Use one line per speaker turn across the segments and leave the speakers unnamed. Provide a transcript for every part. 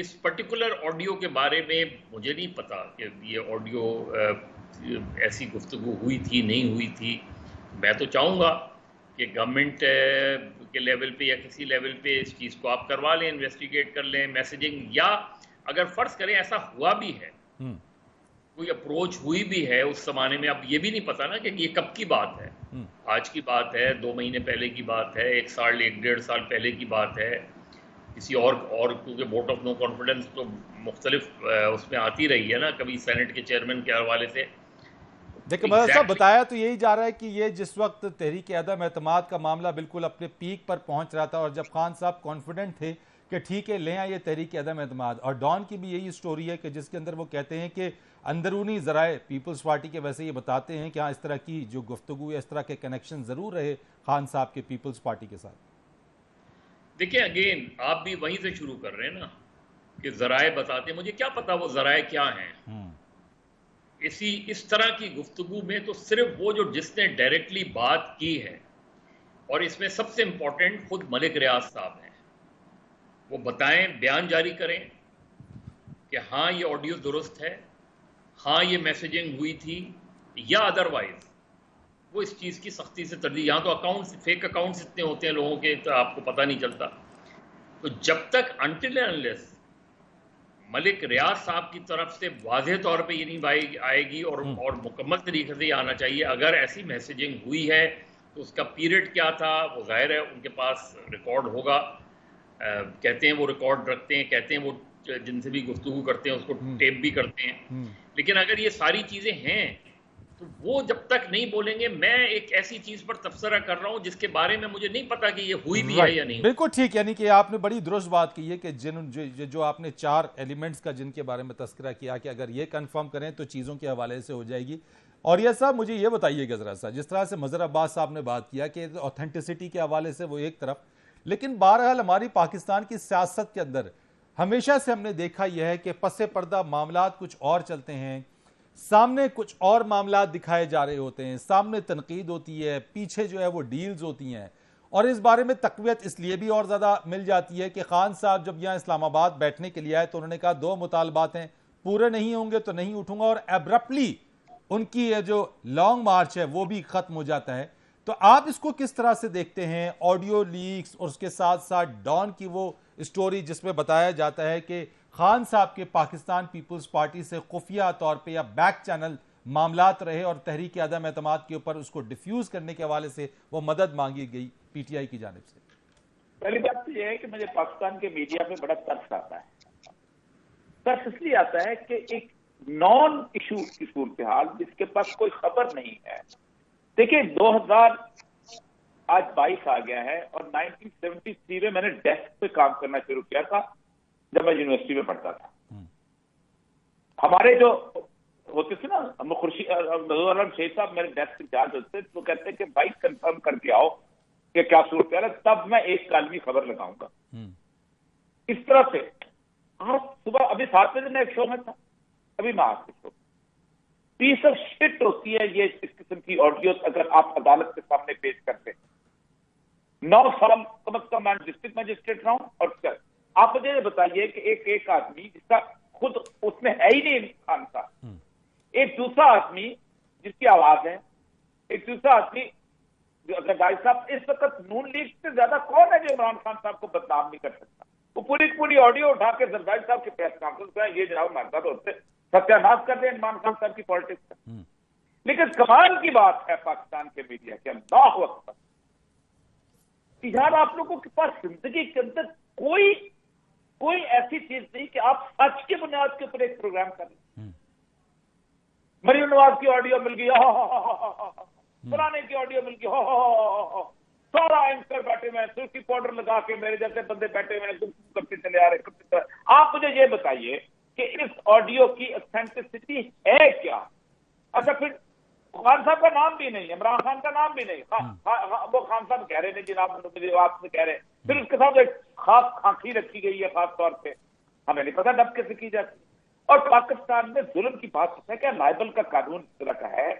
اس particular audio کے بارے میں مجھے نہیں پتا کہ یہ آڈیو ایسی گفتگو ہوئی تھی نہیں ہوئی تھی. میں تو چاہوں گا کہ گورنمنٹ کے لیول پہ یا کسی لیول پہ اس چیز کو آپ کروا لیں, انویسٹیگیٹ کر لیں میسیجنگ, یا اگر فرض کریں ایسا ہوا بھی ہے, کوئی اپروچ ہوئی بھی ہے اس زمانے میں, اب یہ بھی نہیں پتا نا کہ یہ کب کی بات ہے, آج کی بات ہے, 2 مہینے پہلے کی بات ہے, 1 سال 1.5 سال پہلے کی بات ہے, کسی اور کیونکہ ووٹ آف نو کانفیڈنس تو مختلف اس میں آتی رہی ہے نا, کبھی سینٹ کے چیئرمین کے حوالے سے.
دیکھیں مدد صاحب, بتایا تو یہی جا رہا ہے کہ یہ جس وقت تحریک عدم اعتماد کا معاملہ بالکل اپنے پیک پر پہنچ رہا تھا, اور جب خان صاحب کانفیڈنٹ تھے کہ ٹھیک ہے لیں آئیے تحریک عدم اعتماد, اور ڈان کی بھی یہی سٹوری ہے کہ جس کے اندر وہ کہتے ہیں کہ اندرونی ذرائع پیپلز پارٹی کے ویسے یہ بتاتے ہیں کہ ہاں اس طرح کی جو گفتگو یا اس طرح کے کنیکشن ضرور رہے خان صاحب کے پیپلز پارٹی کے ساتھ.
دیکھیں اگین آپ بھی وہیں سے شروع کر رہے ہیں نا کہ ذرائع بتاتے ہیں, مجھے کیا پتا وہ ذرائع کیا ہیں. اس طرح کی گفتگو میں تو صرف وہ جو جس نے ڈائریکٹلی بات کی ہے, اور اس میں سب سے امپورٹنٹ خود ملک ریاض صاحب ہیں, وہ بتائیں, بیان جاری کریں کہ ہاں یہ آڈیو درست ہے, ہاں یہ میسیجنگ ہوئی تھی, یا ادروائز وہ اس چیز کی سختی سے تردید. یہاں تو اکاؤنٹس, فیک اکاؤنٹس اتنے ہوتے ہیں لوگوں کے, تو آپ کو پتہ نہیں چلتا. تو جب تک انٹل انلیس ملک ریاض صاحب کی طرف سے واضح طور پہ یہ نہیں آئے گی, اور مکمل طریقے سے یہ آنا چاہیے, اگر ایسی میسیجنگ ہوئی ہے تو اس کا پیریڈ کیا تھا, وہ ظاہر ہے ان کے پاس ریکارڈ ہوگا. کہتے ہیں وہ ریکارڈ رکھتے ہیں, کہتے ہیں وہ جن سے بھی گفتگو کرتے ہیں اس کو ٹیپ بھی کرتے ہیں, لیکن اگر یہ ساری چیزیں ہیں تو وہ جب تک نہیں بولیں گے. میں ایک ایسی چیز پر تبصرہ کر رہا ہوں جس کے بارے میں مجھے نہیں پتا کہ یہ ہوئی بھی ہے یا نہیں.
بالکل ٹھیک, یعنی کہ آپ نے بڑی درست بات کی ہے کہ جو آپ نے 4 ایلیمنٹس کا جن کے بارے میں تذکرہ کیا کہ اگر یہ کنفرم کریں تو چیزوں کے حوالے سے ہو جائے گی. اور یہ صاحب مجھے یہ بتائیے کہ ذرا سا, جس طرح سے مظہر عباس صاحب نے بات کیا کہ اوتھینٹسٹی کے حوالے سے وہ ایک طرف, لیکن بہرحال ہماری پاکستان کی سیاست کے اندر ہمیشہ سے ہم نے دیکھا یہ ہے کہ پس پردہ معاملات کچھ اور چلتے ہیں, سامنے کچھ اور معاملات دکھائے جا رہے ہوتے ہیں, سامنے تنقید ہوتی ہے, پیچھے جو ہے وہ ڈیلز ہوتی ہیں. اور اس بارے میں تقویت اس لیے بھی اور زیادہ مل جاتی ہے کہ خان صاحب جب یہاں اسلام آباد بیٹھنے کے لیے آئے تو انہوں نے کہا 2 مطالبات ہیں, پورے نہیں ہوں گے تو نہیں اٹھوں گا, اور ایبرپٹلی ان کی یہ جو لانگ مارچ ہے وہ بھی ختم ہو جاتا ہے. تو آپ اس کو کس طرح سے دیکھتے ہیں, آڈیو لیکس اور اس کے ساتھ ساتھ ڈان کی وہ اسٹوری جس میں بتایا جاتا ہے کہ خان صاحب کے پاکستان پیپلز پارٹی سے خفیہ طور پہ یا بیک چینل معاملات رہے, اور تحریک عدم اعتماد کے اوپر اس کو ڈیفیوز کرنے کے حوالے سے وہ مدد مانگی گئی پی ٹی آئی کی جانب سے؟
پہلی بات تو یہ ہے کہ مجھے پاکستان کے میڈیا پہ بڑا ترس آتا ہے. ترس اس لیے آتا ہے کہ ایک نان ایشو کی صورتحال جس کے پاس کوئی خبر نہیں ہے. دیکھیں 2022 آ گیا ہے, اور 1973 میں میں نے ڈیسک پہ کام کرنا شروع کیا تھا جب میں یونیورسٹی میں پڑھتا تھا. ہمارے جو ہوتے تھے نا نظور عالم شیخ صاحب میرے ڈیسک انچارج ہوتے تھے, تو کہتے ہیں کہ بھائی کنفرم کر کے آؤ کہ کیا صورتحال ہے, تب میں ایک کالمی خبر لگاؤں گا. اس طرح سے آج صبح ابھی 7 بجے میں ایک شو میں تھا, ابھی میں آپ کے شو پیس آف شٹ ہوتی ہے یہ اس قسم کی آڈیو اگر آپ عدالت کے سامنے پیش کرتے. 9 سال کم از کم میں ڈسٹرکٹ مجسٹریٹ رہا ہوں, اور آپ مجھے یہ بتائیے کہ ایک آدمی جس کا خود اس میں ہے ہی نہیں خان صاحب, ایک دوسرا آدمی جس کی آواز ہے, ایک دوسرا آدمی بھائی صاحب اس وقت نون لیگ سے زیادہ کون ہے جو عمران خان صاحب کو بدنام نہیں کر سکتا. وہ پوری آڈیو اٹھا کے زرداری صاحب کی پریس کانفرنس میں یہ جناب ہمارے ساتھ ہوتے ستیہ ناش کر دیں عمران خان صاحب کی پالیٹکس کا. لیکن کمال کی بات ہے پاکستان کے میڈیا کے اللہ وقت یار آپ لوگوں کے پاس زندگی کے اندر کوئی ایسی چیز نہیں کہ آپ سچ کی بنیاد کے اوپر ایک پروگرام کر لیں. مریم نواز کی آڈیو مل گئی, پرانے کی آڈیو مل گئی, سارا اینکر بیٹھے ہوئے ہیں سرخی پاؤڈر لگا کے, میرے جیسے بندے بیٹھے ہوئے ہیں کرتے چلے آ رہے. آپ مجھے یہ بتائیے کہ اس آڈیو کی اتھینٹسٹی ہے کیا؟ اچھا پھر خان صاحب کا نام بھی نہیں, عمران خان کا نام بھی نہیں, وہ خان صاحب کہہ رہے ہیں جناب آپ سے کہہ رہے ہیں, پھر اس کے ساتھ ایک خاص کھانسی رکھی گئی ہے خاص طور پہ, ہمیں نہیں پتا ڈب کیسے کی جاتی. اور پاکستان میں ظلم کی بات ہے کہ لائبل کا قانون اس طرح کا ہے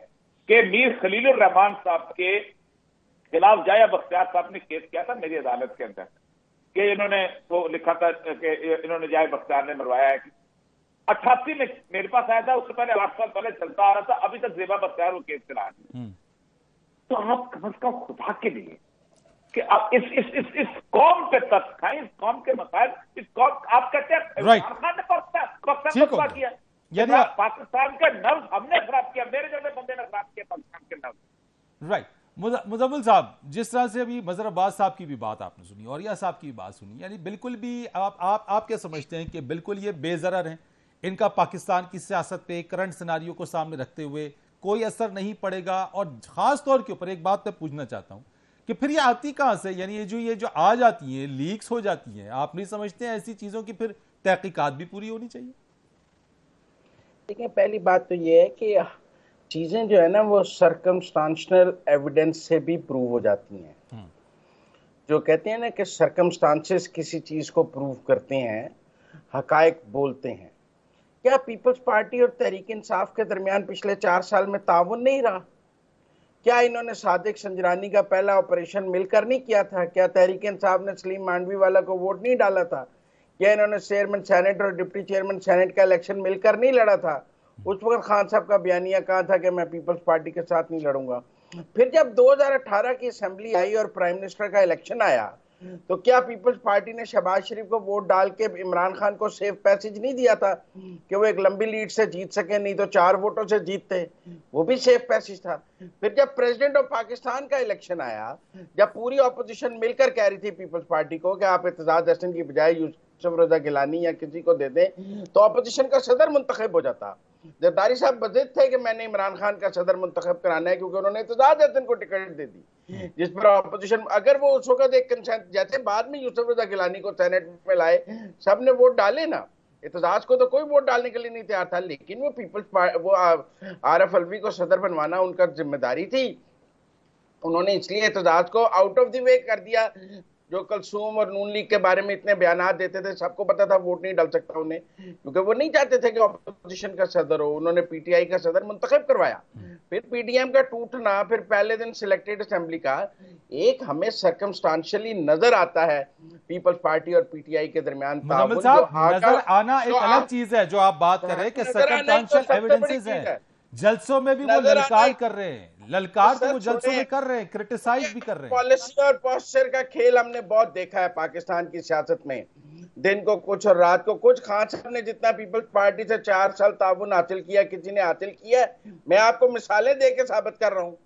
کہ میر خلیل الرحمان صاحب کے خلاف جایا بختیار صاحب نے کیس کیا تھا میری عدالت کے اندر, کہ انہوں نے وہ لکھا تھا کہ انہوں نے جائے بختیار نے مروایا ہے. 88 میں میرے پاس آیا تھا, اس سے پہلے 8 سال پہلے چلتا آ رہا تھا, ابھی تک زیبا بختیار وہ کیس چلا رہی ہے. تو آپ کم از کم خدا کے لیے کہ آپ اس قوم پہ ترس کھائیں, اس قوم کے مسائل, اس قوم, آپ کہتے ہیں عمران خان نے پاکستان کو کیا, یعنی پاکستان کا نرز ہم نے خراب کیا, میرے جیسے بندے نے خراب کیا پاکستان کے نرز.
رائٹ. مزمل صاحب, جس طرح سے ابھی مظہر عباس صاحب کی بھی بات آپ نے سنی, اوریہ صاحب کی بھی بات سنی, یعنی بالکل بھی آپ کیا سمجھتے ہیں کہ بالکل یہ بے ضرر ہیں, ان کا پاکستان کی سیاست پہ کرنٹ سیناریو کو سامنے رکھتے ہوئے کوئی اثر نہیں پڑے گا؟ اور خاص طور کے اوپر ایک بات میں پوچھنا چاہتا ہوں کہ پھر یہ آتی کہاں سے, یعنی یہ جو آ جاتی ہیں, لیکس ہو جاتی ہیں, آپ نہیں سمجھتے ہیں ایسی چیزوں کی پھر تحقیقات بھی پوری ہونی چاہیے؟
دیکھیں, پہلی بات تو یہ ہے کہ چیزیں جو ہے نا وہ سرکمسٹانشنل ایویڈنس سے بھی پروو ہو جاتی ہیں. جو کہتے ہیں نا کہ سرکمسٹانسز کسی چیز کو پروو کرتے ہیں, حقائق بولتے ہیں. کیا پیپلز پارٹی اور تحریک انصاف کے درمیان پچھلے 4 سال میں تعاون نہیں رہا؟ کیا انہوں نے صادق سنجرانی کا پہلا آپریشن مل کر نہیں کیا تھا؟ کیا تحریک انصاف نے سلیم مانڈوی والا کو ووٹ نہیں ڈالا تھا؟ کیا انہوں نے چیئرمین سینٹ اور ڈپٹی چیئرمین سینٹ کا الیکشن مل کر نہیں لڑا تھا؟ اس وقت خان صاحب کا بیانیہ کہا تھا کہ میں پیپلز پارٹی کے ساتھ نہیں لڑوں گا. پھر جب 2018 کی اسمبلی آئی اور پرائم منسٹر کا الیکشن آیا, تو کیا پیپلز پارٹی نے شہباز شریف کو ووٹ ڈال کے عمران خان کو سیف پیسج نہیں دیا تھا کہ وہ ایک لمبی لیڈ سے جیت سکے, نہیں تو 4 ووٹوں سے جیتتے, وہ بھی سیف پیسج تھا. پھر جب پریزیڈنٹ آف پاکستان کا الیکشن آیا, جب پوری اپوزیشن مل کر کہہ رہی تھی پیپلز پارٹی کو کہ آپ اعتزاز احسن کی بجائے یوسف رضا گیلانی یا کسی کو دے دیں, تو اپوزیشن کا صدر منتخب ہو جاتا. زرداری صاحب بضد تھے کہ میں نے عمران خان کا صدر منتخب کرانا ہے, کیونکہ انہوں نے اعتزاز احسن کو ٹکٹ دے دی, جس پر اپوزیشن, اگر وہ اس وقت ایک کنسنٹ, جیسے بعد میں یوسف رضا گیلانی کو سینٹ میں لائے, سب نے ووٹ ڈالے نا, اعتزاز کو تو کوئی ووٹ ڈالنے کے لیے نہیں تیار تھا, لیکن وہ وہ عارف الوی کو صدر بنوانا ان کا ذمہ داری تھی. انہوں نے اس لیے اعتزاز کو آؤٹ آف دی وے کر دیا. جو کلثوم اور نون لیگ کے بارے میں اتنے بیانات دیتے تھے, سب کو پتا تھا ووٹ نہیں ڈال سکتا انہیں, کیونکہ وہ نہیں چاہتے تھے کہ اپوزیشن کا صدر ہو. انہوں نے پی ٹی آئی کا صدر منتخب کروایا. پھر پی ڈی ایم کا ٹوٹنا, پھر پہلے دن سلیکٹڈ اسمبلی کا, ایک ہمیں سرکمسٹانشلی نظر آتا ہے پیپلز پارٹی اور پی ٹی آئی کے درمیان تعاون.
نظر آنا ایک الگ چیز ہے جو آپ بات کر رہے ہیں کہ سرکمسٹانشل ایویڈنسز ہیں. جلسوں میں بھی وہ للکار کر رہے ہیں, للکار تو وہ جلسوں میں کر رہے ہیں, کرٹیسائز بھی کر رہے ہیں.
پالیسی اور پوسچر کا کھیل ہم نے بہت دیکھا ہے پاکستان کی سیاست میں, دن کو کچھ اور رات کو کچھ. خان صاحب نے جتنا پیپلز پارٹی سے 4 سال تعاون حاصل کیا, کسی نے حاصل کیا ہے؟ میں آپ کو مثالیں دے کے ثابت کر رہا ہوں.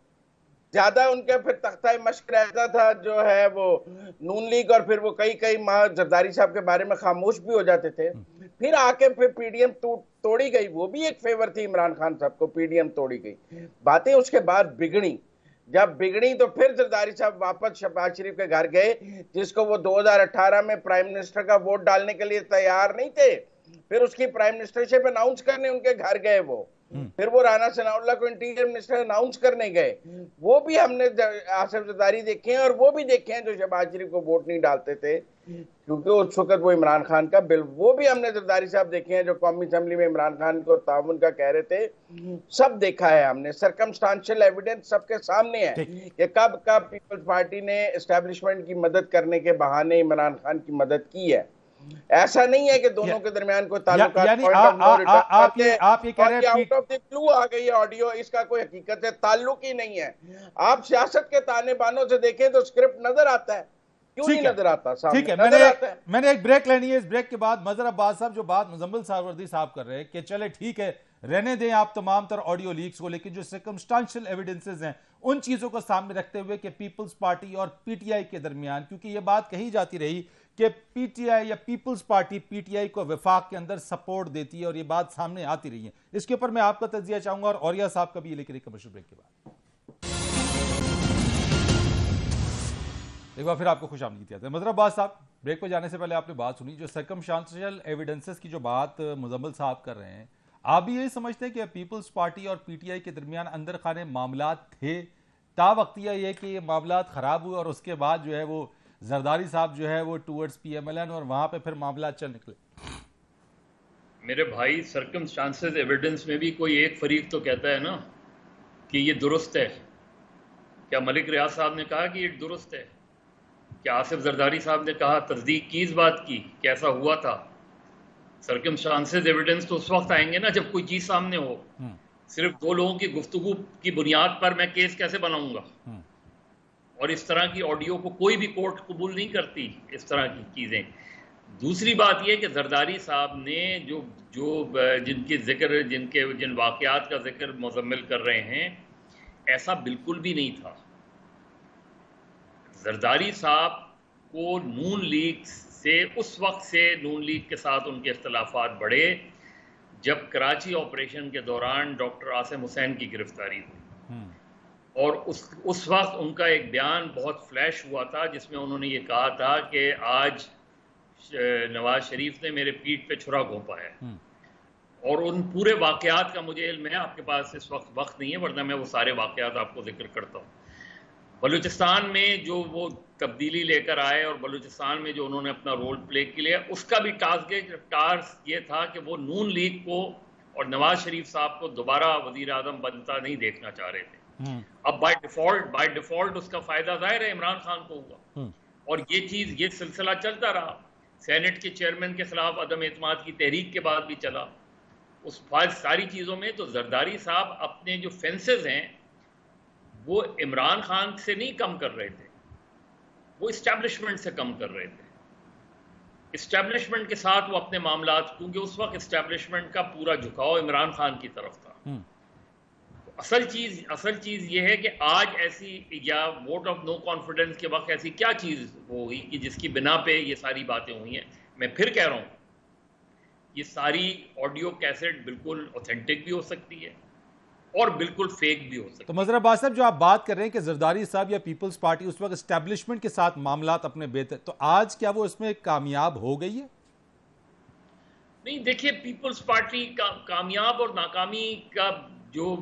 زیادہ ان کے پھر تختہ مشق رہتا تھا جو ہے وہ نون لیگ, اور پھر وہ کئی ماہ زرداری صاحب کے بارے میں خاموش بھی ہو جاتے تھے. پھر آ کے پھر پی ڈی ایم توڑی گئی, وہ بھی ایک فیور تھی عمران خان صاحب کو, پی ڈی ایم توڑی گئی. باتیں اس کے بعد بگڑی, جب بگڑی تو پھر زرداری صاحب واپس شہباز شریف کے گھر گئے, جس کو وہ 2018 میں پرائم منسٹر کا ووٹ ڈالنے کے لیے تیار نہیں تھے. پھر اس کی پرائم منسٹرشپ اناؤنس کرنے ان کے گھر گئے وہ. پھر وہ رانا ثناء اللہ کو انٹیریئر منسٹر اناؤنس کرنے گئے. وہ بھی ہم نے آصف زرداری دیکھے ہیں, اور وہ بھی دیکھے ہیں جو شہباز شریف کو ووٹ نہیں ڈالتے تھے, کیونکہ اس وقت وہ عمران خان کا بل. وہ بھی ہم نے زرداری صاحب دیکھے ہیں جو قومی اسمبلی میں عمران خان کو تعاون کا کہہ رہے تھے. سب دیکھا ہے ہم نے, سرکمسٹانشل ایویڈنس سب کے سامنے ہے کہ کب پیپلز پارٹی نے اسٹیبلشمنٹ کی مدد کرنے کے بہانے عمران خان کی مدد کی ہے. ایسا نہیں ہے کہ دونوں کے درمیان کوئی تعلقات,
یعنی آپ یہ کہہ رہے ہیں
آؤٹ آف دی بلو آ گئی آڈیو, اس کا کوئی حقیقت سے تعلق ہی نہیں ہے. آپ سیاست کے تانے بانوں سے دیکھیں تو اسکرپٹ نظر آتا ہے, کیوں نہیں نظر آتا؟
ٹھیک ہے, میں نے ایک بریک لینی ہے. اس بریک کے بعد مظہر عباس صاحب جو بات مزمل سہروردی صاحب کر رہے ہیں کہ چلے ٹھیک ہے رہنے دیں آپ تمام تر آڈیو لیکس کو, لیکن جو سرکمسٹانشل ایویڈنسز ہیں ان چیزوں کو سامنے رکھتے ہوئے کہ پیپلز پارٹی اور پی ٹی آئی کے درمیان, کیونکہ یہ بات کہی جاتی رہی کہ پی ٹی آئی یا Peoples Party P T I کو وفاق کے اندر سپورٹ دیتی ہے, اور یہ بات سامنے آتی رہی ہے. اس کے اوپر میں آپ کا تجزیہ چاہوں گا, اور اوریہ صاحب کا بھی یہ, لیکن ایک کمرشل بریک کے بعد. ایک بار پھر آپ کو خوش آمدید کہتے ہیں. مظہر عباس صاحب, بریک پہ جانے سے پہلے آپ نے بات سنی جو سرکمسٹانشل ایویڈنسز کی جو بات مزمل صاحب کر رہے ہیں, آپ بھی یہی سمجھتے ہیں کہ پیپلز پارٹی اور پی ٹی آئی کے درمیان اندر خانے معاملات تھے, تا وقتیہ یہ کہ یہ معاملات خراب ہوئے اور اس کے بعد جو ہے وہ زرداری صاحب جو ہے وہ towards P M L N, اور وہاں پہ پھر معاملات چل نکلے؟
میرے بھائی, سرکمسٹانسز ایویڈنس میں بھی کوئی ایک فریق تو کہتا ہے نا کہ یہ درست ہے. کیا ملک ریاض صاحب نے کہا کہ یہ درست ہے؟ کیا آصف زرداری صاحب نے کہا تصدیق کی اس بات کی کہ ایسا ہوا تھا؟ سرکمسٹانسز ایویڈنس تو اس وقت آئیں گے نا جب کوئی چیز سامنے ہو. صرف دو لوگوں کی گفتگو کی بنیاد پر میں کیس کیسے بناؤں گا؟ اور اس طرح کی آڈیو کو کوئی بھی کورٹ قبول نہیں کرتی، اس طرح کی چیزیں. دوسری بات یہ کہ زرداری صاحب نے جن واقعات کا ذکر مزمل کر رہے ہیں، ایسا بالکل بھی نہیں تھا. زرداری صاحب کو نون لیگ سے اس وقت سے نون لیگ کے ساتھ ان کے اختلافات بڑھے جب کراچی آپریشن کے دوران ڈاکٹر عاصم حسین کی گرفتاری ہوئی، اور اس وقت ان کا ایک بیان بہت فلیش ہوا تھا جس میں انہوں نے یہ کہا تھا کہ آج نواز شریف نے میرے پیٹھ پہ چھرا گھونپا ہے. اور ان پورے واقعات کا مجھے علم ہے، آپ کے پاس اس وقت نہیں ہے ورنہ میں وہ سارے واقعات آپ کو ذکر کرتا ہوں. بلوچستان میں جو وہ تبدیلی لے کر آئے اور بلوچستان میں جو انہوں نے اپنا رول پلے کیا، اس کا بھی ٹاسک یہ تھا کہ وہ نون لیگ کو اور نواز شریف صاحب کو دوبارہ وزیر اعظم بنتا نہیں دیکھنا چاہ رہے تھے. اب بائی ڈیفالٹ اس کا فائدہ ظاہر ہے عمران خان کو ہوا، اور یہ سلسلہ چلتا رہا. سینٹ کے چیئرمین کے خلاف عدم اعتماد کی تحریک کے بعد بھی چلا. اس ساری چیزوں میں تو زرداری صاحب اپنے جو فینسز ہیں وہ عمران خان سے نہیں کم کر رہے تھے، وہ اسٹیبلشمنٹ سے کم کر رہے تھے. اسٹیبلشمنٹ کے ساتھ وہ اپنے معاملات، کیونکہ اس وقت اسٹیبلشمنٹ کا پورا جھکاؤ عمران خان کی طرف تھا. اصل چیز یہ ہے کہ آج ایسی یا ووٹ آف نو کانفیڈنس کے وقت ایسی کیا چیز ہوئی کہ جس کی بنا پہ یہ ساری باتیں ہوئی ہیں. میں پھر کہہ رہا ہوں یہ ساری آڈیو کیسٹ بالکل اوتھینٹک بھی ہو سکتی ہے اور بالکل فیک بھی ہو سکتی ہے.
تو مظہر عباس صاحب، جو آپ بات کر رہے ہیں کہ زرداری صاحب یا پیپلز پارٹی اس وقت اسٹیبلشمنٹ کے ساتھ معاملات اپنے بہتر، تو آج کیا وہ اس میں کامیاب ہو گئی ہے؟
نہیں، دیکھیے پیپلز پارٹی کا کامیاب اور ناکامی کا جو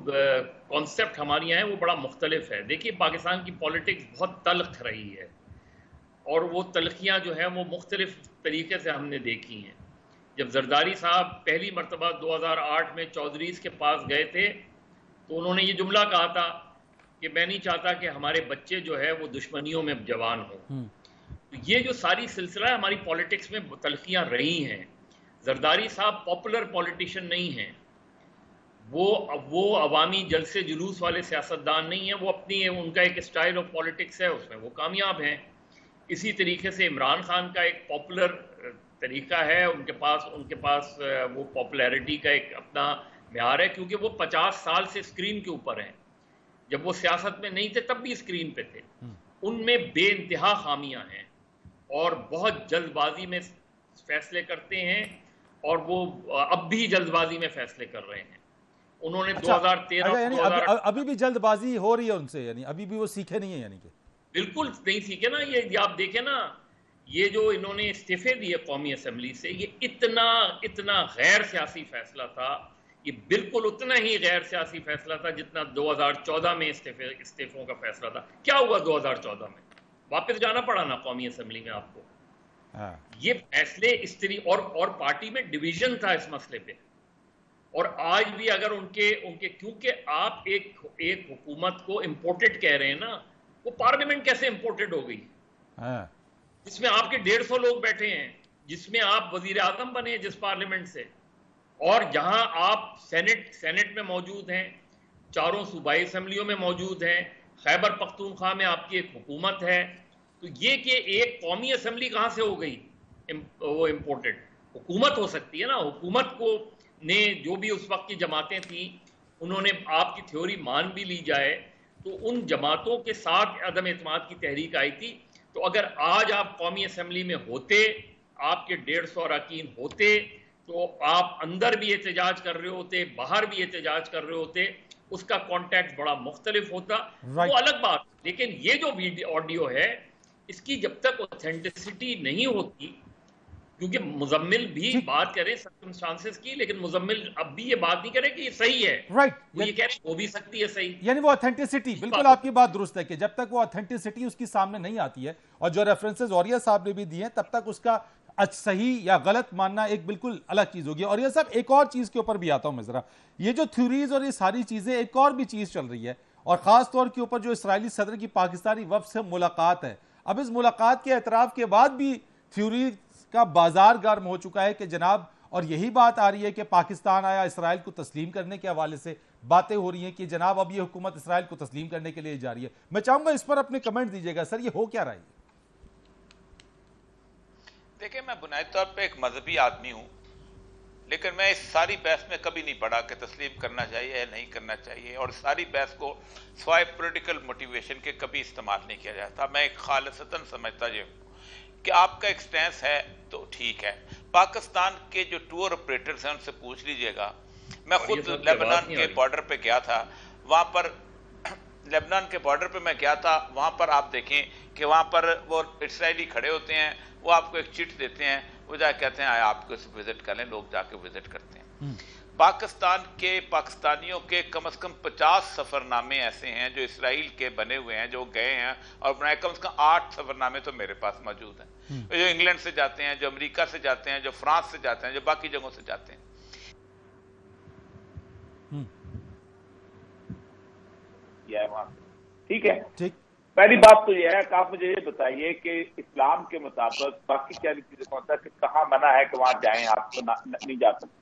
کانسیپٹ ہمارے یہاں ہے وہ بڑا مختلف ہے. دیکھیے پاکستان کی پولیٹکس بہت تلخ رہی ہے، اور وہ تلخیاں جو ہیں وہ مختلف طریقے سے ہم نے دیکھی ہیں. جب زرداری صاحب پہلی مرتبہ 2008 میں چودھریز کے پاس گئے تھے تو انہوں نے یہ جملہ کہا تھا کہ میں نہیں چاہتا کہ ہمارے بچے جو ہے وہ دشمنیوں میں جوان ہوں. تو یہ جو ساری سلسلہ ہے ہماری پولیٹکس میں تلخیاں رہی ہیں. زرداری صاحب پاپولر پولیٹیشین نہیں ہیں، وہ عوامی جلسے جلوس والے سیاستدان نہیں ہیں. وہ ان کا ایک اسٹائل آف پولیٹکس ہے، اس میں وہ کامیاب ہیں. اسی طریقے سے عمران خان کا ایک پاپولر طریقہ ہے، ان کے پاس وہ پاپولیرٹی کا ایک اپنا معیار ہے، کیونکہ وہ 50 سال سے اسکرین کے اوپر ہیں. جب وہ سیاست میں نہیں تھے تب بھی اسکرین پہ تھے. ان میں بے انتہا خامیاں ہیں اور بہت جلد بازی میں فیصلے کرتے ہیں، اور وہ اب بھی جلد بازی میں فیصلے کر رہے ہیں. انہوں نے 2013
ابھی بھی جلد بازی ہو رہی ہے ان سے، یعنی ابھی بھی وہ سیکھے نہیں ہیں، یعنی کہ
بالکل نہیں سیکھے نا. یہ آپ دیکھیں نا، یہ جو انہوں نے استعفے دیے قومی اسمبلی سے، یہ اتنا غیر سیاسی فیصلہ تھا. یہ بالکل اتنا ہی غیر سیاسی فیصلہ تھا جتنا 2014 میں استعفوں کا فیصلہ تھا. کیا ہوا 2014 میں؟ واپس جانا پڑا نا قومی اسمبلی میں آپ کو. یہ فیصلے اس طریقے اور پارٹی میں ڈویژن تھا اس مسئلے پہ. اور آج بھی اگر ان کے کیونکہ آپ ایک حکومت کو امپورٹڈ کہہ رہے ہیں نا، وہ پارلیمنٹ کیسے امپورٹڈ ہو گئی جس میں آپ کے 150 لوگ بیٹھے ہیں، جس میں آپ وزیر اعظم بنے جس پارلیمنٹ سے، اور جہاں آپ سینٹ میں موجود ہیں، چاروں صوبائی اسمبلیوں میں موجود ہیں، خیبر پختونخوا میں آپ کی ایک حکومت ہے. تو یہ کہ ایک قومی اسمبلی کہاں سے ہو گئی وہ امپورٹڈ؟ حکومت ہو سکتی ہے نا. حکومت کو نے جو بھی اس وقت کی جماعتیں تھیں، انہوں نے آپ کی تھیوری مان بھی لی جائے تو ان جماعتوں کے ساتھ عدم اعتماد کی تحریک آئی تھی. تو اگر آج آپ قومی اسمبلی میں ہوتے، آپ کے 150 اراکین ہوتے، تو آپ اندر بھی احتجاج کر رہے ہوتے، باہر بھی احتجاج کر رہے ہوتے، اس کا کانٹیکٹ بڑا مختلف ہوتا. وہ الگ بات. لیکن یہ جو آڈیو ہے، اس کی جب تک اوتھینٹسٹی نہیں ہوتی، کیونکہ مزمل بھی بات کرے سرکمسٹانسز کی، لیکن مزمل اب بھی یہ بات نہیں کرے کہ یہ صحیح ہے. وہ یہ کہہ رہے ہو بھی سکتی ہے صحیح،
یعنی وہ اوتھینٹسٹی، بالکل آپ کی بات درست ہے کہ جب تک وہ اوتھینٹسٹی اس کی سامنے نہیں آتی ہے، اور جو ریفرنسز اوریہ صاحب نے بھی دیے ہیں، تب تک اس کا صحیح یا غلط ماننا ایک بالکل الگ چیز ہوگی. اور یہ صاحب ایک اور چیز کے اوپر بھی آتا ہوں میں ذرا، یہ جو تھیوریز اور یہ ساری چیزیں، ایک اور بھی چیز چل رہی ہے، اور خاص طور کے اوپر جو اسرائیلی صدر کی پاکستانی وفد سے ملاقات ہے. اب اس ملاقات کے اعتراف کے بعد بھی تھیوری کا بازار گرم ہو چکا ہے کہ جناب، اور یہی بات آ رہی ہے کہ پاکستان آیا اسرائیل کو تسلیم کرنے کے حوالے سے باتیں ہو رہی ہیں کہ جناب اب یہ حکومت اسرائیل کو تسلیم کرنے کے لیے جا رہی ہے. میں چاہوں گا اس پر اپنے کمنٹ دیجیے گا. سر یہ ہو کیا رہا ہے؟
دیکھیں میں بنیادی طور پہ ایک مذہبی آدمی ہوں، لیکن میں اس ساری بحث میں کبھی نہیں پڑھا کہ تسلیم کرنا چاہیے یا نہیں کرنا چاہیے، اور ساری بحث کو سوائے پولیٹیکل موٹیویشن کے کبھی استعمال نہیں کیا جاتا. میں ایک خالصتاً سمجھتا یہ ہوں کہ آپ کا ایک سٹینس ہے تو ٹھیک ہے. پاکستان کے جو ٹور آپریٹرز ہیں ان سے پوچھ لیجئے گا. میں خود لیبنان کے بارڈر پہ گیا تھا، وہاں پر لیبنان کے بارڈر پہ میں گیا تھا، وہاں پر آپ دیکھیں کہ وہاں پر وہ اسرائیلی کھڑے ہوتے ہیں، وہ آپ کو ایک چٹ دیتے ہیں، وہ جا کہتے ہیں آپ کو وزٹ کر لیں، لوگ جا کے وزٹ کرتے ہیں. پاکستان کے پاکستانیوں کے کم از کم 50 سفر نامے ایسے ہیں جو اسرائیل کے بنے ہوئے ہیں، جو گئے ہیں، اور بنائے کم از کم 8 سفر نامے تو میرے پاس موجود ہیں، جو انگلینڈ سے جاتے ہیں، جو امریکہ سے جاتے ہیں، جو فرانس سے جاتے ہیں، جو باقی جگہوں سے جاتے ہیں.
ٹھیک ہے.
ٹھیک.
پہلی بات تو یہ ہے کہ آپ مجھے یہ بتائیے کہ اسلام کے مطابق باقی کیا چیزیں کون سا کہ کہاں منع ہے کہ وہاں جائیں، آپ کو نہیں جا سکتے.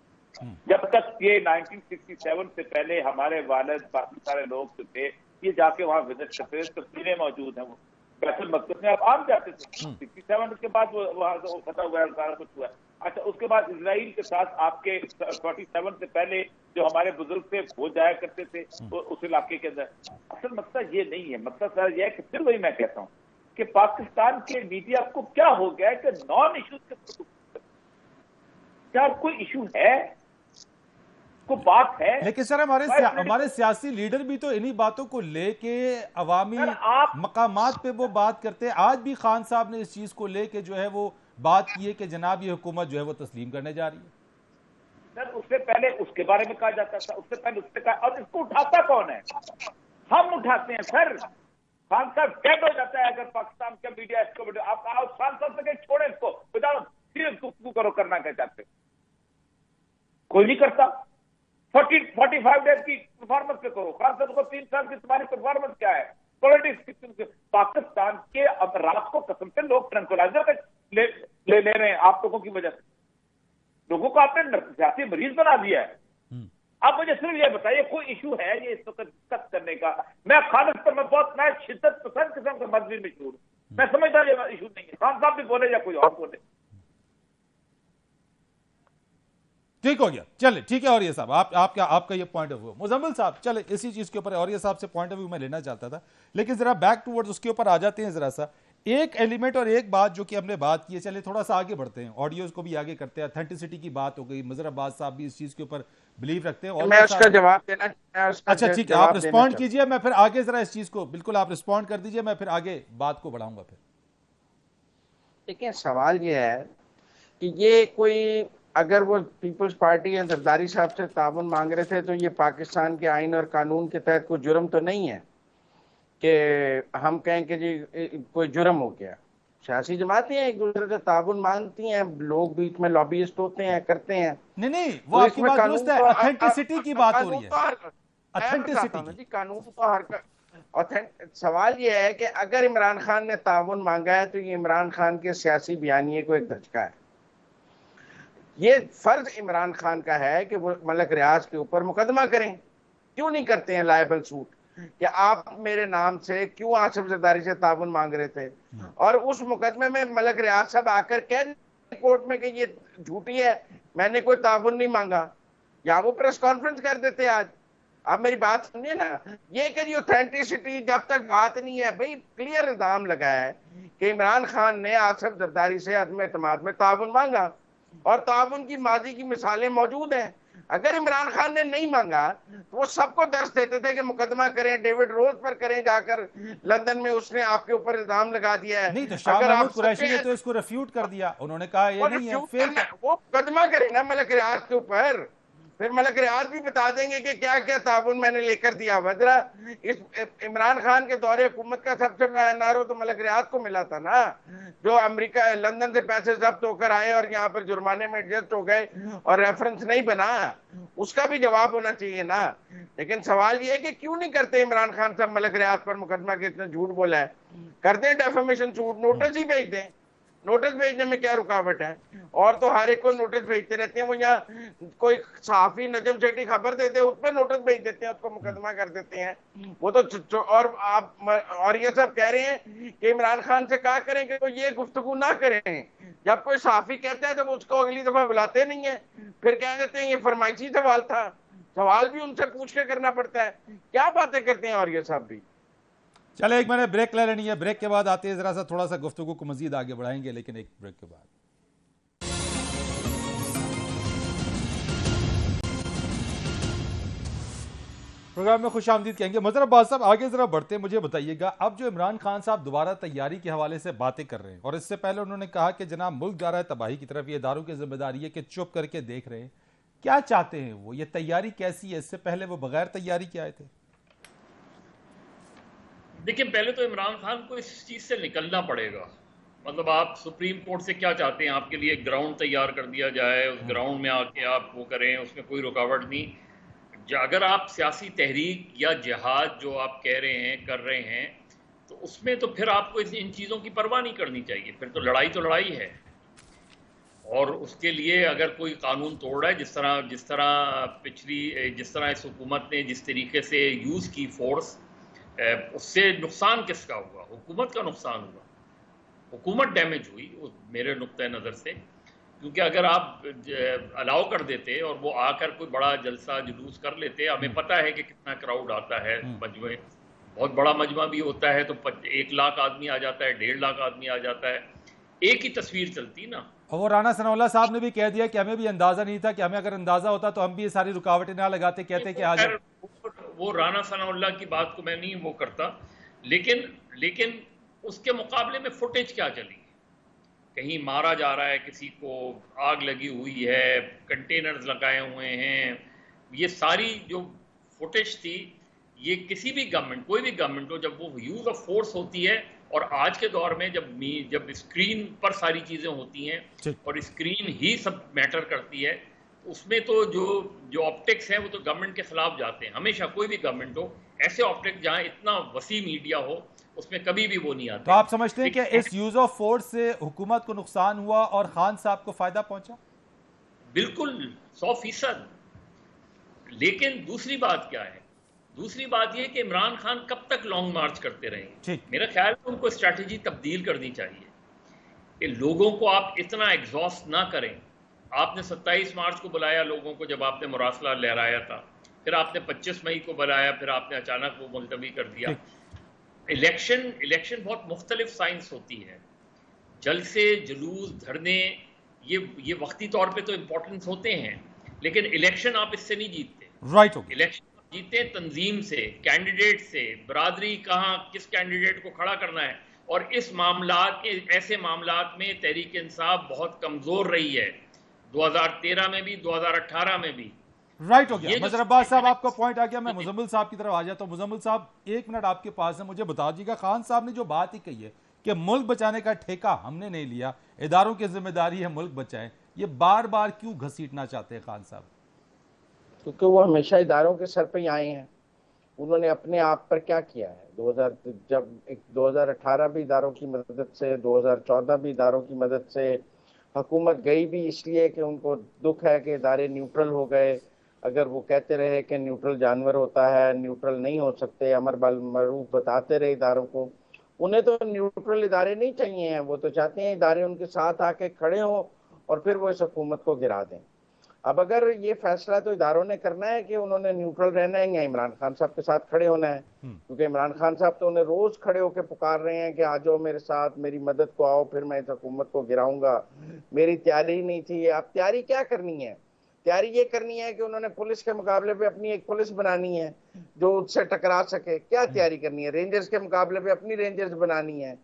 جب تک یہ 1967 سے پہلے ہمارے والد باقی سارے لوگ جو تھے یہ جا کے وہاں وزٹ کرتے تھے، تصویریں موجود ہیں، وہ بیت المقدس میں آپ عام جاتے تھے. 67 کے بعد وہاں فتح ہوا ہے، سارا کچھ ہوا ہے. اچھا اس کے بعد اسرائیل کے ساتھ آپ کے 47 سے پہلے جو ہمارے بزرگ تھے وہ جایا کرتے تھے اس علاقے کے اندر. اصل مسئلہ یہ نہیں ہے. مسئلہ سر یہ ہے کہ پھر وہی میں کہتا ہوں کہ پاکستان کے میڈیا کو کیا ہو گیا ہے کہ نان ایشوز کے کیا کوئی ایشو ہے، کوئی بات ہے.
لیکن سر ہمارے سیاسی لیڈر بھی تو انہی باتوں کو لے کے عوامی مقامات پہ وہ بات کرتے ہیں. آج بھی خان صاحب نے اس چیز کو لے کے جو ہے وہ بات کی ہے کہ جناب یہ حکومت جو ہے وہ تسلیم کرنے جا رہی ہے.
سر اس سے پہلے اس کے بارے میں کہا جاتا تھا، اس سے پہلے اس سے کہا، اور اس کو اٹھاتا کون ہے؟ ہم اٹھاتے ہیں سر. خان صاحب ڈیڈ ہو جاتا ہے اگر پاکستان کا میڈیا اس کو آپ خان صاحب سے کہ چھوڑیں اس کو، بتاؤ صرف گفتگو کرو، کرنا کیا چاہتے؟ کوئی نہیں کرتا. 45 ڈیز کی پرفارمنس پہ کرو. خان صاحب کو 3 سال کی تمہاری پرفارمنس کیا ہے؟ پولیٹکس. پاکستان کے اب رات کو قسم سے لوگ ٹرنکولائزر لے رہے ہیں آپ لوگوں کی وجہ سے. لوگوں کو آپ نے سیاسی مریض بنا دیا ہے. آپ مجھے صرف یہ بتائیے کوئی ایشو ہے یہ اس وقت ڈسکس کرنے کا؟ میں خالص پر میں شدت پسند قسم کا مذہبی مشہور ہوں. میں سمجھتا یہ ایشو نہیں ہے. خان صاحب بھی بولے یا کوئی اور بولے.
ٹھیک ہو گیا، چلے ٹھیک ہے. اور یہ صاحب آپ کا یہ پوائنٹ آف ویو. مزمل صاحب چلے اسی چیز کے اوپر اور یہ صاحب سے پوائنٹ آف ویو میں لینا چاہتا تھا، لیکن ذرا بیک ٹو ورڈز اس کے اوپر آ جاتے ہیں. ذرا سا ایک ایلیمنٹ اور ایک بات جو کہ ہم نے بات کی ہے، چلے تھوڑا سا آگے بڑھتے ہیں، آڈیوز کو بھی آگے کرتے ہیں. اتھینٹسٹی کی بات ہو گئی، مظہر عباس صاحب بھی اس چیز کے اوپر بلیو رکھتے ہیں.
میں اس کا جواب دینا.
اچھا ٹھیک ہے، آپ رسپونڈ کیجئے، میں پھر آگے ذرا اس چیز کو بالکل آپ رسپونڈ کر دیجئے، میں پھر آگے بات کو بڑھاؤں گا. پھر
دیکھیں سوال یہ ہے کہ یہ کوئی اگر وہ پیپلز پارٹی یا زرداری صاحب سے تعاون مانگ رہے تھے تو یہ پاکستان کے آئین اور قانون کے تحت کوئی جرم تو نہیں ہے کہ ہم کہیں کہ جی کوئی جرم ہو گیا. سیاسی جماعتیں ایک دوسرے سے تعاون مانگتی ہیں، لوگ بیچ میں لابیسٹ ہوتے ہیں، کرتے ہیں.
نہیں وہ آپ کی بات درست ہے. اتھینٹسٹی کی بات ہو رہی ہے. اتھینٹسٹی
قانون تو ہر سوال یہ ہے کہ اگر عمران خان نے تعاون مانگا ہے تو یہ عمران خان کے سیاسی بیانیے کو ایک دھچکا ہے. یہ فرض عمران خان کا ہے کہ وہ ملک ریاض کے اوپر مقدمہ کریں. کیوں نہیں کرتے ہیں لائبل سوٹ کہ آپ میرے نام سے کیوں آصف زرداری سے تعاون مانگ رہے تھے، اور اس مقدمے میں ملک ریاض صاحب آ کر کہہ دیں کورٹ میں کہ یہ جھوٹی ہے، میں نے کوئی تعاون نہیں مانگا، یا وہ پریس کانفرنس کر دیتے. آج آپ میری بات سنیے نا. یہ کہ جی اوتھینٹسٹی جب تک بات نہیں ہے، بھئی کلیئر الزام لگا ہے کہ عمران خان نے آصف زرداری سے عدم اعتماد میں تعاون مانگا، اور تعاون کی ماضی کی مثالیں موجود ہیں. اگر عمران خان نے نہیں مانگا تو وہ سب کو درس دیتے تھے کہ مقدمہ کریں، ڈیوڈ روز پر کریں، جا کر لندن میں اس نے آپ کے اوپر الزام لگا دیا ہے.
نہیں تو شاہ محمود قریشی نے تو اس کو ریفیوٹ کر دیا، انہوں نے کہا یہ نہیں ہے.
وہ مقدمہ کریں نا ملک ریاض کے اوپر، پھر ملک ریاض بھی بتا دیں گے کہ کیا کیا تعاون میں نے لے کر دیا. ذرا اس عمران خان کے دور حکومت کا سب سے بڑا نعرہ تو ملک ریاض کو ملا تھا نا، جو امریکہ لندن سے پیسے ضبط ہو کر آئے اور یہاں پر جرمانے میں ایڈجسٹ ہو گئے اور ریفرنس نہیں بنا. اس کا بھی جواب ہونا چاہیے نا. لیکن سوال یہ ہے کہ کیوں نہیں کرتے عمران خان صاحب ملک ریاض پر مقدمہ کہ اتنا جھوٹ بولا ہے. کر دیں ڈیفیمیشن سوٹ, نوٹس ہی بھیج دیں. نوٹس بھیجنے میں کیا رکاوٹ ہے؟ اور تو ہر ایک کو نوٹس بھیجتے رہتے ہیں. وہ یہاں کوئی صحافی نجم سیٹھی خبر دیتے ہیں, اس پہ نوٹس بھیج دیتے ہیں, اس کو مقدمہ کر دیتے ہیں. وہ تو اور آپ اور یہ سب کہہ رہے ہیں کہ عمران خان سے کہا کریں کہ وہ یہ گفتگو نہ کریں. جب کوئی صحافی کہتا ہے تو اس کو اگلی دفعہ بلاتے نہیں ہیں, پھر کہہ دیتے ہیں یہ فرمائشی سوال تھا. سوال بھی ان سے پوچھ کے کرنا پڑتا ہے. کیا باتیں کرتے ہیں اور یہ صاحب بھی.
چلے ایک میں نے بریک لے لینی ہے, بریک کے بعد آتے ہیں ذرا سا تھوڑا سا گفتگو کو مزید آگے بڑھائیں گے, لیکن ایک بریک کے بعد. پروگرام میں خوش آمدید کہیں گے. مظہر عباس صاحب آگے ذرا بڑھتے ہیں, مجھے بتائیے گا اب جو عمران خان صاحب دوبارہ تیاری کے حوالے سے باتیں کر رہے ہیں, اور اس سے پہلے انہوں نے کہا کہ جناب ملک جا رہا ہے تباہی کی طرف, یہ اداروں کی ذمہ داری ہے کہ چپ کر کے دیکھ رہے ہیں, کیا چاہتے ہیں وہ, یہ تیاری کیسی ہے؟ اس سے پہلے وہ بغیر تیاری کے آئے تھے.
دیکھیں پہلے تو عمران خان کو اس چیز سے نکلنا پڑے گا. مطلب آپ سپریم کورٹ سے کیا چاہتے ہیں؟ آپ کے لیے ایک گراؤنڈ تیار کر دیا جائے, اس گراؤنڈ میں آ کے آپ وہ کریں, اس میں کوئی رکاوٹ نہیں. اگر آپ سیاسی تحریک یا جہاد جو آپ کہہ رہے ہیں کر رہے ہیں, تو اس میں تو پھر آپ کو ان چیزوں کی پرواہ نہیں کرنی چاہیے. پھر تو لڑائی ہے, اور اس کے لیے اگر کوئی قانون توڑ رہا ہے, جس طرح اس حکومت نے جس طریقے سے یوز کی فورس, اس سے نقصان کس کا ہوا؟ حکومت کا نقصان ہوا, حکومت ڈیمیج ہوئی میرے نقطۂ نظر سے. کیونکہ اگر آپ الاؤ کر دیتے اور وہ آ کر کوئی بڑا جلسہ جلوس کر لیتے, ہمیں پتہ ہے کہ کتنا کراؤڈ آتا ہے مجمع, بہت بڑا مجمع بھی ہوتا ہے, تو 1 لاکھ آدمی آ جاتا ہے, 1.5 لاکھ آدمی آ جاتا ہے, ایک ہی تصویر چلتی نا.
اور وہ رانا ثناء اللہ صاحب نے بھی کہہ دیا کہ ہمیں بھی اندازہ نہیں تھا, کہ ہمیں اگر اندازہ ہوتا تو ہم بھی یہ ساری رکاوٹیں نہ لگاتے, کہتے کہ آج.
وہ رانا ثناء اللہ کی بات کو میں نہیں وہ کرتا, لیکن اس کے مقابلے میں فوٹیج کیا چلی؟ کہیں مارا جا رہا ہے کسی کو, آگ لگی ہوئی ہے, کنٹینرز لگائے ہوئے ہیں. یہ ساری جو فوٹیج تھی, یہ کسی بھی گورنمنٹ, کوئی بھی گورنمنٹ ہو, جب وہ یوز آف فورس ہوتی ہے, اور آج کے دور میں جب اسکرین پر ساری چیزیں ہوتی ہیں اور اسکرین ہی سب میٹر کرتی ہے, اس میں تو جو آپٹکس ہیں وہ تو گورنمنٹ کے خلاف جاتے ہیں ہمیشہ. کوئی بھی گورنمنٹ ہو, ایسے آپٹکس جہاں اتنا وسیع میڈیا ہو, اس میں کبھی بھی وہ نہیں آتا.
تو آپ سمجھتے ہیں کہ اس یوز آف فورس سے حکومت کو نقصان ہوا اور خان صاحب کو فائدہ پہنچا؟
بالکل 100%. لیکن دوسری بات کیا ہے؟ دوسری بات یہ کہ عمران خان کب تک لانگ مارچ کرتے رہیں؟ میرا خیال ہے ان کو اسٹریٹجی تبدیل کرنی چاہیے کہ لوگوں کو آپ اتنا ایگزاسٹ نہ کریں. آپ نے 27 مارچ کو بلایا لوگوں کو, جب آپ نے مراسلہ لہرایا تھا, پھر آپ نے 25 مئی کو بلایا, پھر آپ نے اچانک وہ ملتوی کر دیا. الیکشن بہت مختلف سائنس ہوتی ہے. جلسے, جلوس, دھرنے, یہ وقتی طور پہ تو امپورٹنس ہوتے ہیں, لیکن الیکشن آپ اس سے نہیں جیتتے.
رائٹ ہو گیا.
الیکشن جیتے تنظیم سے, کینڈیڈیٹ سے, برادری کہاں کس کینڈیڈیٹ کو کھڑا کرنا ہے. اور اس معاملات, ایسے معاملات میں تحریک انصاف بہت کمزور رہی ہے, 2013 میں بھی, 2018 میں بھی.
رائٹ ہو گیا. مظہر عباس صاحب آپ کا پوائنٹ آ گیا. میں مزمل صاحب کی طرف آ جاتا ہوں. مزمل صاحب 1 منٹ آپ کے پاس ہے, مجھے بتا دیجیے گا, خان صاحب نے جو بات ہی کہی ہے کہ ملک بچانے کا ٹھیکہ ہم نے نہیں لیا, اداروں کی ذمہ داری ہے ملک بچائیں, یہ بار بار کیوں گھسیٹنا چاہتے ہیں خان صاحب؟
کیونکہ وہ ہمیشہ اداروں کے سر پہ ہی آئے ہیں. انہوں نے اپنے آپ پر کیا کیا ہے؟ جب 2018 بھی اداروں کی مدد سے, 2014 بھی اداروں کی مدد سے, حکومت گئی بھی اس لیے کہ ان کو دکھ ہے کہ ادارے نیوٹرل ہو گئے. اگر وہ کہتے رہے کہ نیوٹرل جانور ہوتا ہے, نیوٹرل نہیں ہو سکتے, امر بالمعروف بتاتے رہے اداروں کو, انہیں تو نیوٹرل ادارے نہیں چاہیے ہیں. وہ تو چاہتے ہیں ادارے ان کے ساتھ آ کے کھڑے ہوں اور پھر وہ اس حکومت کو گرا دیں. اب اگر یہ فیصلہ تو اداروں نے کرنا ہے کہ انہوں نے نیوٹرل رہنا ہے یا عمران خان صاحب کے ساتھ کھڑے ہونا ہے, کیونکہ عمران خان صاحب تو انہیں روز کھڑے ہو کے پکار رہے ہیں کہ آ جاؤ میرے ساتھ, میری مدد کو آؤ, پھر میں اس حکومت کو گراؤں گا. میری تیاری نہیں تھی. اب تیاری کیا کرنی ہے؟ تیاری یہ کرنی ہے کہ انہوں نے پولیس کے مقابلے پہ اپنی ایک پولیس بنانی ہے جو اس سے ٹکرا سکے. کیا تیاری کرنی ہے؟ رینجرز کے مقابلے پہ اپنی رینجرز بنانی ہے,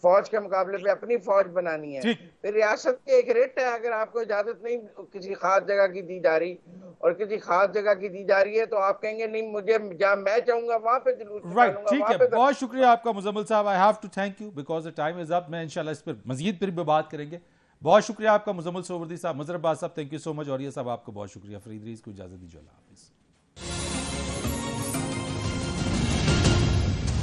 فوج کے مقابلے پہ اپنی فوج بنانی ہے. پھر ریاست کی ایک ریٹ ہے, اگر آپ کو اجازت نہیں کسی خاص جگہ کی دی جا رہی اور کسی خاص جگہ کی دی جا رہی ہے, تو آپ کہیں گے نہیں مجھے جہاں میں چاہوں گا وہاں پہ جلوس نکالوں گا.
ٹھیک ہے, بہت شکریہ آپ کا مزمل صاحب. I have to thank you because the time is up. میں انشاءاللہ اس پر مزید پھر بھی بات کریں گے. بہت شکریہ آپ کا مزمل سہروردی صاحب. مظہر عباس صاحب تھینک یو سو مچ. اور یہ صاحب آپ کو بہت شکریہ. فرید ریز کو اجازت دیجیے. اللہ حافظ.